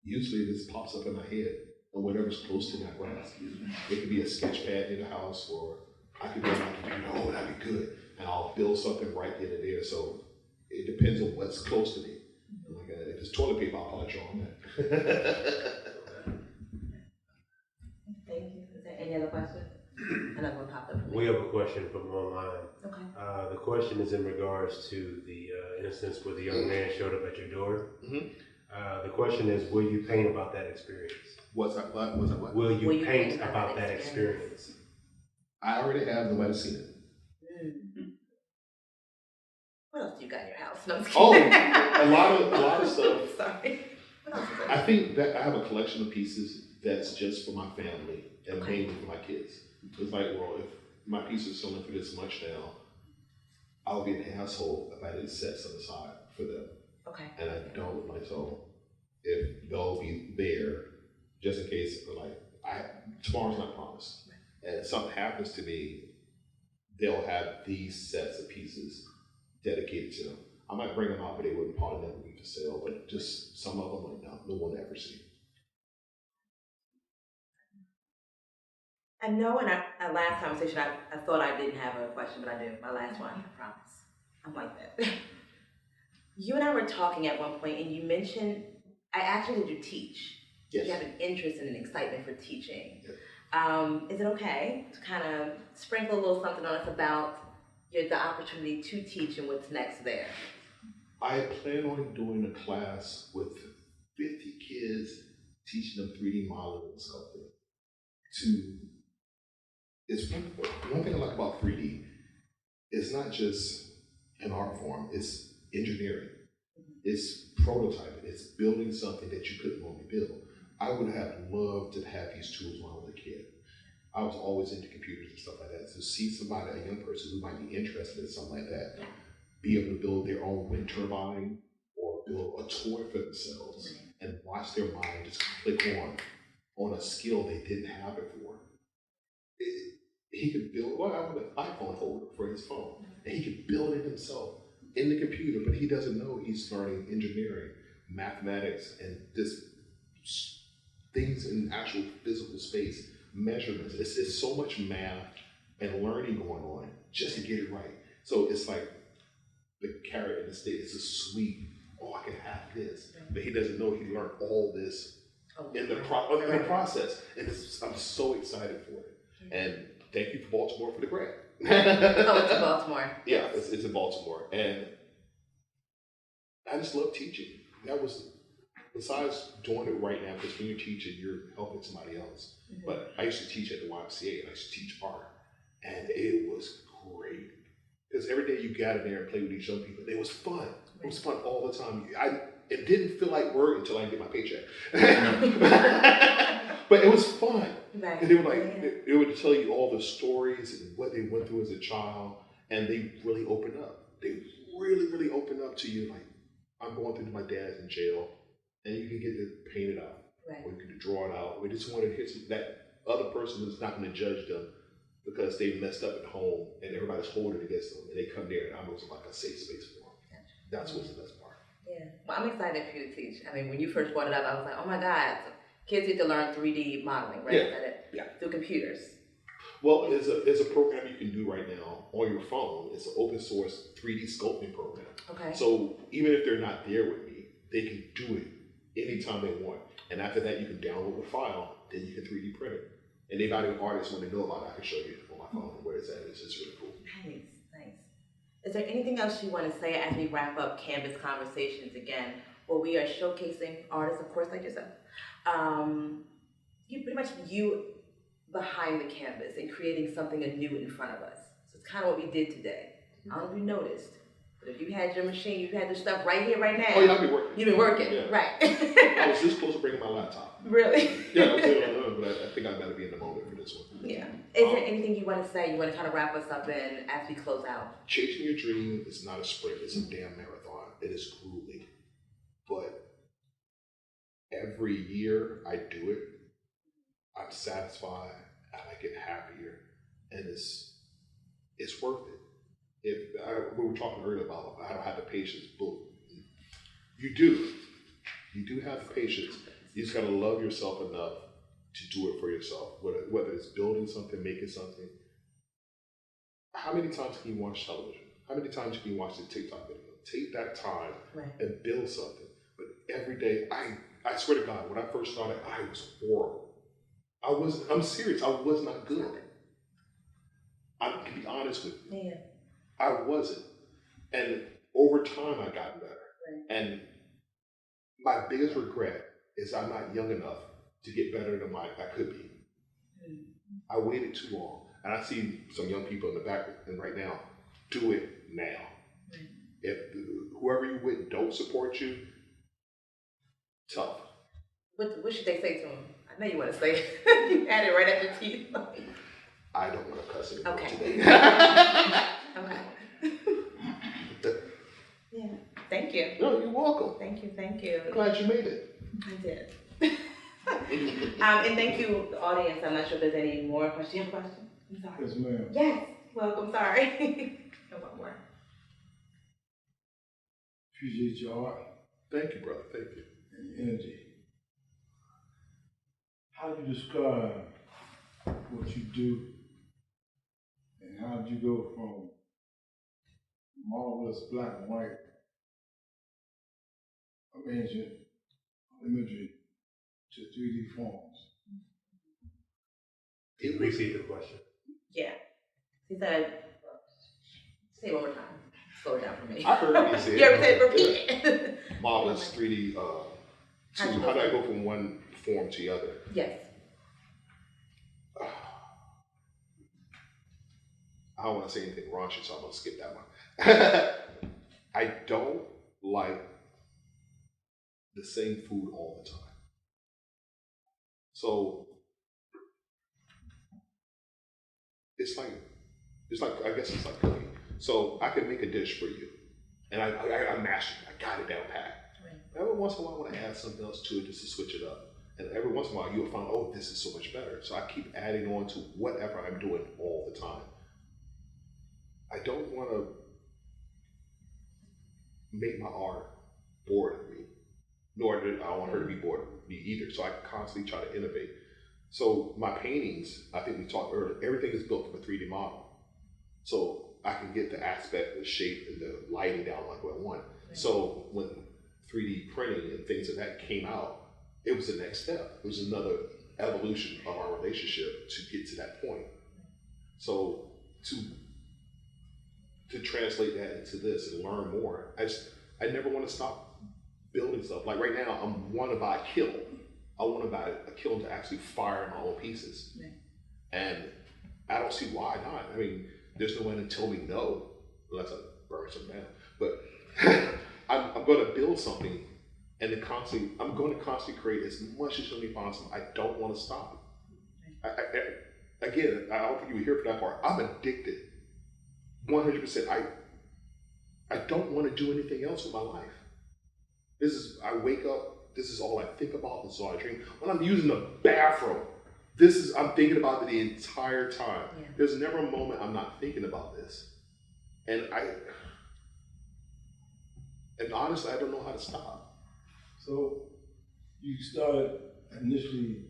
Usually this pops up in my head, or whatever's close to my grasp. It could be a sketch pad in the house, or I could be on my computer, oh, that'd be good. And I'll build something right then and there. So it depends on what's close to me. Like if it's toilet paper, I'll probably draw on that. Thank you. Is there any other questions? Another one popped up for me. We have a question from online. Okay. The question is in regards to the instance where the young man showed up at your door. Mm-hmm. The question is, will you paint about that experience? What's that? What? Will you paint about that experience? I already have. Nobody's seen it. What else do you got in your house? No, I'm just Oh, kidding. a lot of stuff. Sorry. What else is there? I think that I have a collection of pieces that's just for my family and Okay. mainly for my kids. It's like, well, if my piece is selling for this much now, I'll be an asshole if I didn't set some aside for them. Okay. And I don't, like, so if they'll be there just in case, like, tomorrow's not promised. And if something happens to me, they'll have these sets of pieces dedicated to them. I might bring them out, but they wouldn't probably never be for sale, but just some of them, like, no one ever see. I know in our last conversation, I thought I didn't have a question, but I do. My last one, I promise. I'm like that. You and I were talking at one point, and you mentioned, I asked you, did you teach? Yes. You have an interest and an excitement for teaching. Yes. Is it okay to kind of sprinkle a little something on us about the opportunity to teach and what's next there? I plan on doing a class with 50 kids, teaching them 3D modeling and sculpting. It's one thing I like about 3D, it's not just an art form, it's engineering. It's prototyping, it's building something that you couldn't normally build. I would have loved to have these tools when I was a kid. I was always into computers and stuff like that. So see somebody, a young person who might be interested in something like that, be able to build their own wind turbine or build a toy for themselves and watch their mind just click on a skill they didn't have before. He could build, well, I want an iPhone holder for his phone, and he could build it himself in the computer, but he doesn't know he's learning engineering, mathematics, and just things in actual physical space, measurements. It's so much math and learning going on just to get it right. So it's like the carrot and the stick. It's a sweet, oh, I can have this. But he doesn't know he learned all this in the process. And I'm so excited for it. And thank you for Baltimore for the grant. Oh, it's in Baltimore. Yeah, it's in Baltimore. And I just love teaching. That was, besides doing it right now, because when you're teaching, you're helping somebody else. Mm-hmm. But I used to teach at the YMCA, and I used to teach art. And it was great. Because every day you got in there and played with these young people. It was fun. It was fun all the time. It didn't feel like work until I get my paycheck. But it was fun. Right. And they were like, Yeah. they would tell you all the stories and what they went through as a child, and they really opened up. They really, really opened up to you. Like, I'm going through, my dad's in jail, and you can get it painted out, Right. or you can draw it out. We just wanted to hear that other person is not going to judge them because they messed up at home, and everybody's holding it against them, and they come there, and I'm also like a safe space for them. That's what's the best part. Yeah. Well, I'm excited for you to teach. I mean, when you first brought it up, I was like, oh my God, kids get to learn 3D modeling, right? Yeah. Is that it? Yeah. Through computers. Well, there's a program you can do right now on your phone. It's an open source 3D sculpting program. Okay. So even if they're not there with me, they can do it anytime they want. And after that, you can download the file, then you can 3D print it. And if any artists want to know about it, I can show you on my phone where it's at. It's just really cool. Nice, nice. Is there anything else you want to say as we wrap up Canvas Conversations again? Well, we are showcasing artists, of course, like yourself. You pretty much behind the canvas and creating something anew in front of us. So it's kind of what we did today. I don't know if you noticed, but if you had your machine, you had the stuff right here, right now. Oh, yeah, I'll be working. You've been working, Yeah. right? I was this close to bringing my laptop. Really? Yeah, I was doing but I think I better be in the moment for this one. Yeah. Is there anything you want to say? You want to kind of wrap us up in as we close out? Chasing your dream is not a sprint, it's a damn marathon. It is grueling. But every year I do it, I'm satisfied and I get happier, and it's worth it. We were talking earlier about I don't have the patience, but you do have the patience. You just gotta love yourself enough to do it for yourself, whether it's building something, making something. How many times can you watch television? How many times can you watch the TikTok video? Take that time and build something. But every day, I swear to God, when I first started, I was horrible. I'm serious, I was not good. I can be honest with you. Yeah. I wasn't. And over time, I got better. Right. And my biggest regret is I'm not young enough to get better than I could be. I waited too long. And I see some young people in the back and right now, do it now. If whoever you with don't support you, tough. What should they say to him? I know you want to say it. You had it right at your teeth. I don't want to cuss anymore Okay. today. Okay. Yeah. Thank you. No, you're welcome. Thank you. Thank you. I'm glad you made it. I did. And thank you, the audience. I'm not sure if there's any more questions. Do you have a question? I'm sorry. Yes, ma'am. Yes. Welcome. Sorry. No more. Appreciate your art Thank you, brother. Thank you. and your energy. How do you describe what you do, and how did you go from marvelous black and white arrangement of imagery to 3D forms? Repeat the question. Yeah. He said, say it one more time. Slow it down for me. I heard you say You ever said repeat it? marvelous 3D. How do I go from one form to the other? Yes. I don't want to say anything raunchy, so I'm going to skip that one. I don't like the same food all the time. So it's like I guess it's like cooking. So I can make a dish for you, and I mastered it. I got it down pat. Right. Every once in a while, I want to add something else to it just to switch it up. And every once in a while, you'll find, oh, this is so much better. So I keep adding on to whatever I'm doing all the time. I don't want to make my art bored of me, nor do I want her to be bored of me either. So I constantly try to innovate. So my paintings, I think we talked earlier, everything is built from a 3D model. So I can get the aspect, the shape, and the lighting down like what I want. Right. So when 3D printing and things of that came out, it was the next step. It was another evolution of our relationship to get to that point. So to translate that into this and learn more, I never want to stop building stuff. Like right now, I want to buy a kiln. I want to buy a kiln to actually fire my own pieces. Right. And I don't see why not. I mean, there's no one to tell me no, unless I burn some down. But I'm going to build something, and then constantly, I'm going to constantly create as much as humanly possible. I don't want to stop. Again, I don't think you were here for that part. I'm addicted, 100%. I don't want to do anything else with my life. I wake up, this is all I think about, this is all I dream. When I'm using the bathroom, I'm thinking about it the entire time. Yeah. There's never a moment I'm not thinking about this. And honestly, I don't know how to stop. So you started initially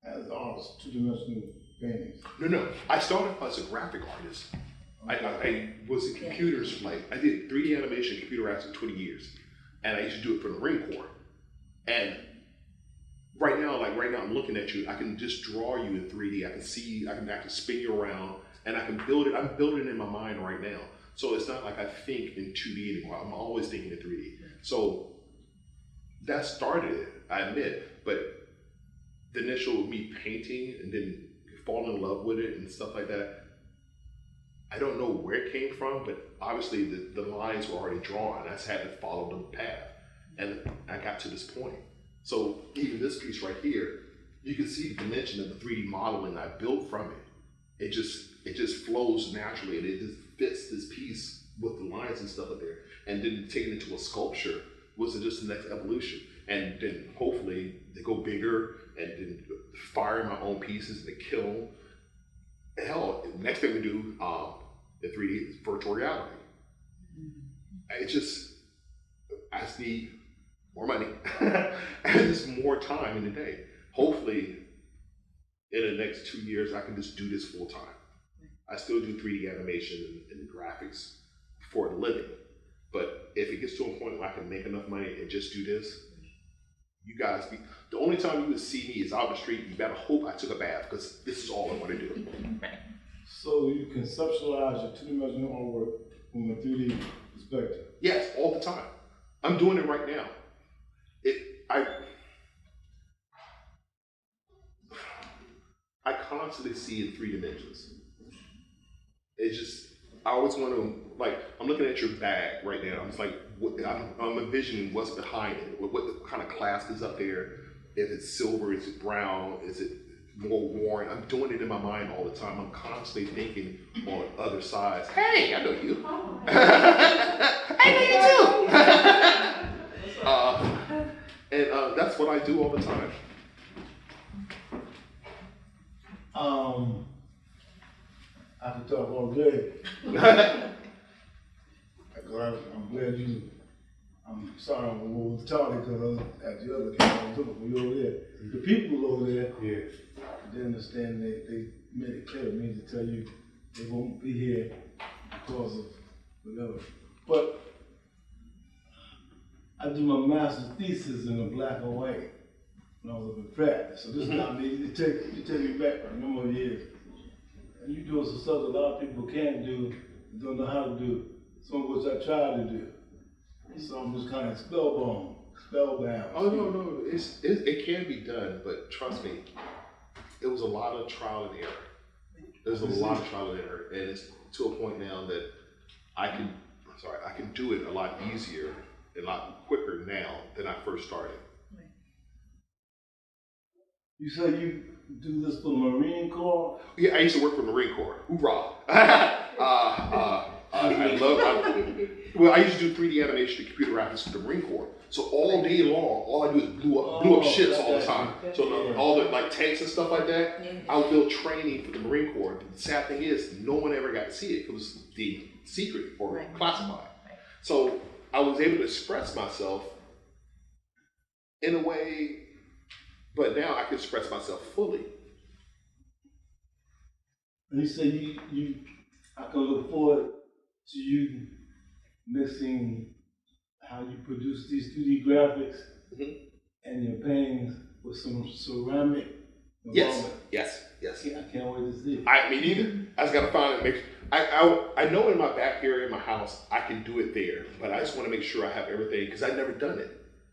as an artist, two-dimensional paintings. No. I started as a graphic artist. Okay. I was in computers, I did 3D animation, computer apps for 20 years. And I used to do it for the Marine Corps. And right now I'm looking at you, I can just draw you in 3D. I can actually spin you around, and I can build it. I'm building it in my mind right now. So it's not like I think in 2D anymore. I'm always thinking in 3D. So that started it, I admit. But the initial me painting and then falling in love with it and stuff like that, I don't know where it came from, but obviously the lines were already drawn. I just had to follow the path. And I got to this point. So even this piece right here, you can see the dimension of the 3D modeling I built from it. It just flows naturally, and it just fits this piece with the lines and stuff up there. And then taking it into a sculpture was just the next evolution. And then hopefully they go bigger, and then fire my own pieces in the kiln. Hell, next thing we do, the 3D is virtual reality. I just need more money and just more time in the day. Hopefully, in the next 2 years, I can just do this full time. I still do 3D animation and graphics for a living. But if it gets to a point where I can make enough money and just do this, the only time you would see me is out the street. You better hope I took a bath, because this is all I want to do. So you conceptualize your two-dimensional artwork from a 3D perspective? Yes, all the time. I'm doing it right now. I constantly see in 3 dimensions. I always want to, I'm looking at your bag right now. I'm just I'm envisioning what's behind it. What kind of clasp is up there? If it's silver, is it brown? Is it more worn? I'm doing it in my mind all the time. I'm constantly thinking on other sides. Hey, I know you. I know you too. And that's what I do all the time. I could talk all day. I'm sorry I'm a little retarded because I was at the other camera. I was looking for you over there. The people over there, they understand, they made it clear to me to tell you they won't be here because of whatever. But I do my master's thesis in a black and white when I was up in Pratt. So this is not me. You take me back a number of years. And you doing some stuff that a lot of people can't do, don't know how to do, some of which I try to do. So I'm just kind of spellbound. Oh no, it can be done, but trust me, it was a lot of trial and error. There's a lot of trial and error, and it's to a point now that I can do it a lot easier and a lot quicker now than I first started. You say you do this for the Marine Corps? Yeah, I used to work for the Marine Corps. Hoorah! I used to do 3D animation and computer graphics for the Marine Corps. So all day long, all I do is blew up ships all the time. So all the tanks and stuff like that, I would build training for the Marine Corps. But the sad thing is, no one ever got to see it. It was the secret or classified. So I was able to express myself in a way, but now I can express myself fully. And you say I can look forward to you mixing how you produce these 3D graphics and your paintings with some ceramic involvement. Yes. I can't wait to see it. Me neither. I just gotta find it. I know in my back area in my house I can do it there, but I just want to make sure I have everything because I've never done it.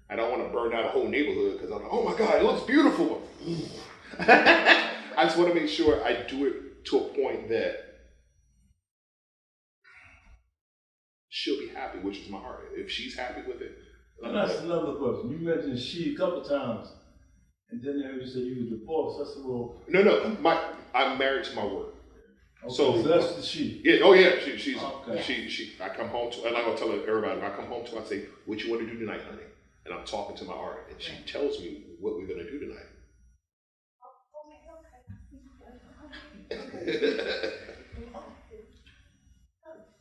I don't want to burn out a whole neighborhood because I'm like, oh my God, it looks beautiful. I just want to make sure I do it to a point that she'll be happy, which is my heart. If she's happy with it, And that's another question. You mentioned she a couple times, and then I heard you say you were divorced. I said, well, No. I'm married to my work. okay, So that's the she. Yeah. Oh yeah. She's Okay. she. I come home to, and I'm gonna tell everybody. When I come home to, I say, "What you want to do tonight, honey?" And I'm talking to my art, and she tells me what we're gonna do tonight.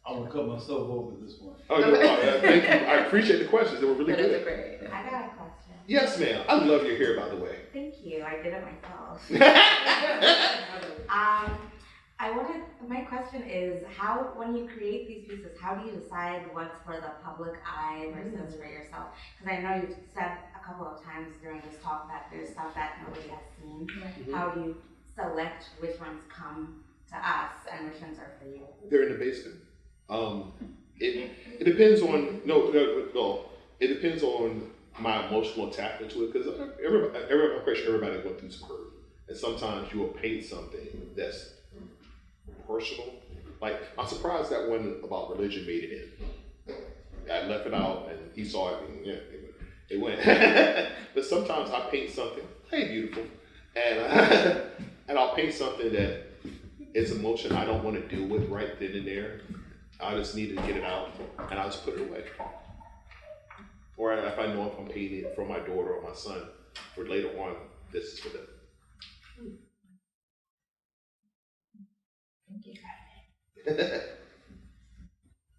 I'm gonna cut myself over at this point. Oh, no, thank you. I appreciate the questions. They were really That is good. great. I got a question. Yes, ma'am. I love your hair, by the way. Thank you. I did it myself. My question is, how, when you create these pieces, how do you decide what's for the public eye versus for yourself? Because I know you've said a couple of times during this talk that there's stuff that nobody has seen. How do you select which ones come to us and which ones are for you? They're in the basement. It depends on no. It depends on my emotional attachment to it, because I'm pretty sure everybody went through some hurt, and sometimes you will paint something that's personal. Like, I'm surprised that one about religion made it in. I left it out, and he saw it, and yeah, it went. But sometimes I paint something, hey, beautiful, and and I'll paint something that is emotion I don't want to deal with right then and there. I just need to get it out, and I'll just put it away. Or if I know if I'm painting it for my daughter or my son, for later on, this is for them. Thank you.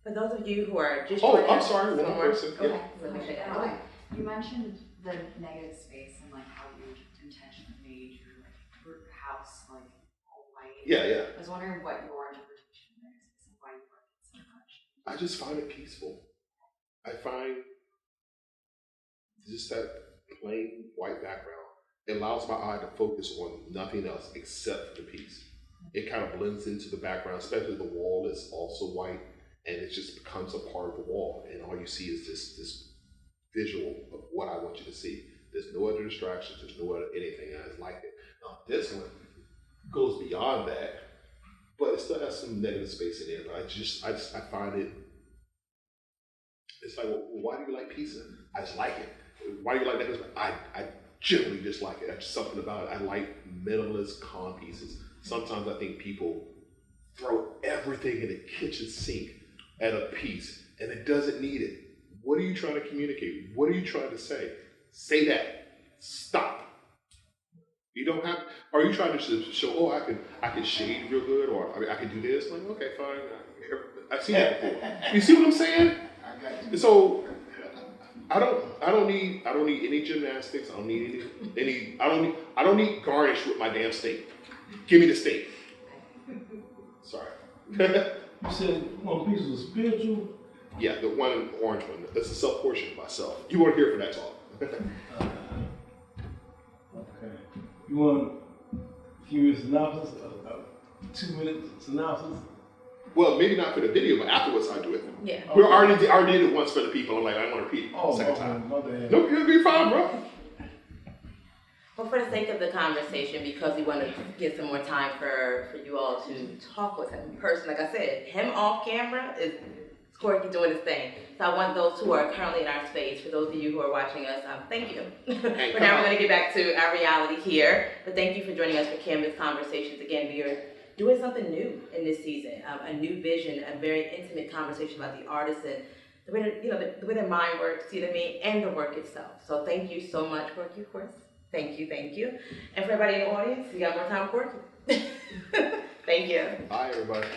For those of you who are just I'm sorry, one more person. Okay. Yeah. You mentioned the negative space and like how you intentionally made your house like all white. Yeah. I was wondering what your interpretation is and why you work it so much. I just find it peaceful. I find just that plain white background. It allows my eye to focus on nothing else except for the piece. It kind of blends into the background, especially the wall is also white, and it just becomes a part of the wall, and all you see is this visual of what I want you to see. There's no other distractions, there's no other anything else like it. Now this one goes beyond that, but it still has some negative space in there. But I find it, it's like, well, why do you like pizza? I just like it. Why do you like negative space? I generally just like it. That's just something about it. I like minimalist, calm pieces. Sometimes I think people throw everything in the kitchen sink at a piece, and it doesn't need it. What are you trying to communicate? What are you trying to say? Say that. Stop. You don't have. Are you trying to show? Oh, I can shade real good, or I can do this. Like, okay, fine. I've seen that before. You see what I'm saying? So I don't need any gymnastics. I don't need any. I don't need garnish with my damn steak. Give me the steak. Sorry. You said one piece was spiritual? Yeah, the one orange one. That's a self-portion of myself. You weren't here for that talk. Okay. You want to give me a synopsis? A 2-minute synopsis? Well, maybe not for the video, but afterwards I do it. Yeah. We already did it once for the people. I'm like, I want to repeat it Oh, second time. my bad. No, you'll be fine, bro. Well, for the sake of the conversation, because we want to get some more time for you all to talk with him in person, like I said, him off camera is Qrcky doing his thing. So I want those who are currently in our space, for those of you who are watching us, thank you. But now we're going to get back to our reality here. But thank you for joining us for Canvas Conversations. Again, we are doing something new in this season, a new vision, a very intimate conversation about the artist and the way that, the way their mind works, you know what I mean, and the work itself. So thank you so much, Qrcky, of course. Thank you. And for everybody in the audience, you got more time with Qrcky. Thank you. Bye, everybody.